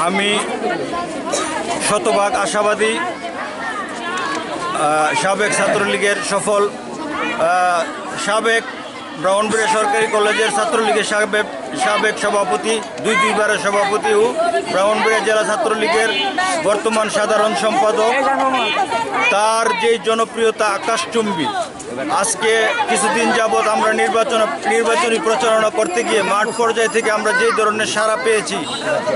আমি শতভাগ আশাবাদী সাবেক ছাত্রলীগের সফল সাবেক ব্রাহ্মণবাড়িয়া সরকারি কলেজের ছাত্রলীগের সাবেক সভাপতি দুইবারের সভাপতি ও ব্রাহ্মণবাড়িয়া জেলা ছাত্রলীগের বর্তমান সাধারণ সম্পাদক, তার যে জনপ্রিয়তা আকাশচুম্বী। আজকে কিছুদিন যাবৎ আমরা নির্বাচনী প্রচারণা করতে গিয়ে মাঠ পর্যায় থেকে আমরা যে ধরনের সাড়া পেয়েছি,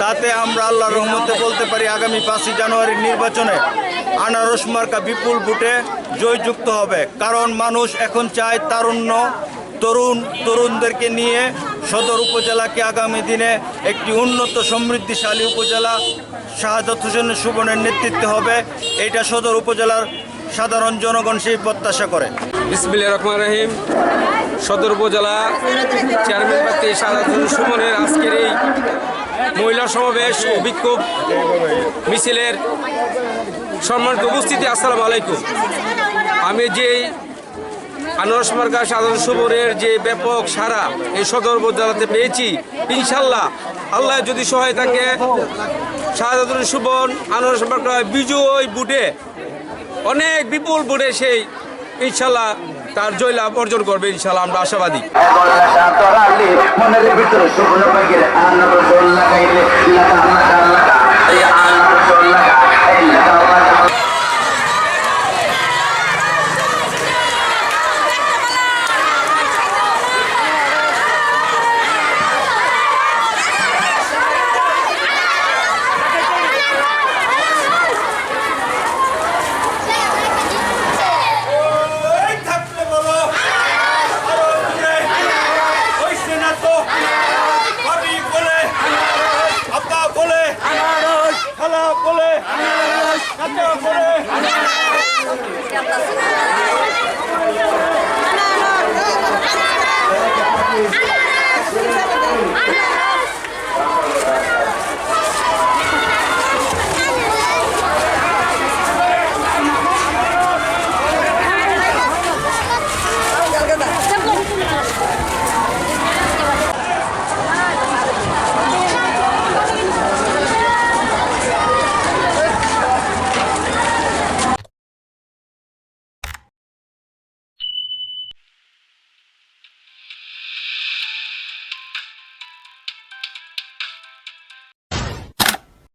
তাতে আমরা আল্লাহর রহমতে বলতে পারি আগামী 5ই জানুয়ারির নির্বাচনে আনারস মার্কা বিপুল ভোটে জয়যুক্ত হবে। কারণ মানুষ এখন চায় তরুণদেরকে নিয়ে সদর উপজেলাকে আগামী দিনে একটি উন্নত সমৃদ্ধিশালী উপজেলা শাহাদাত হোসেন সুবনের নেতৃত্বে হবে। এটা সদর উপজেলার সাধারণ জনগণ সেই প্রত্যাশা করে। বিসমিল্লাহির রহমানির রহিম। সদর উপজেলা চেয়ারম্যান প্রার্থী শাহাদাত হোসেন সুমনের আজকের এই মহিলা সমাবেশ ও বিক্ষোভ মিছিলের সম্মানিত উপস্থিতি, আসসালামু আলাইকুম। আমি যেই আনারস মার্কা শাহাদাত সুমনের যে ব্যাপক সারা এই সদর উপজেলাতে পেয়েছি, ইনশাল্লাহ আল্লাহ যদি সহায় থাকে, শাহাদাত সুমন আনারস মার্কা বিজয় বুটে অনেক বিপুল বুটে সেই ইনশাল্লাহ তার জয়লাভ অর্জন করবে, ইনশাল্লাহ আমরা আশাবাদী। আনারস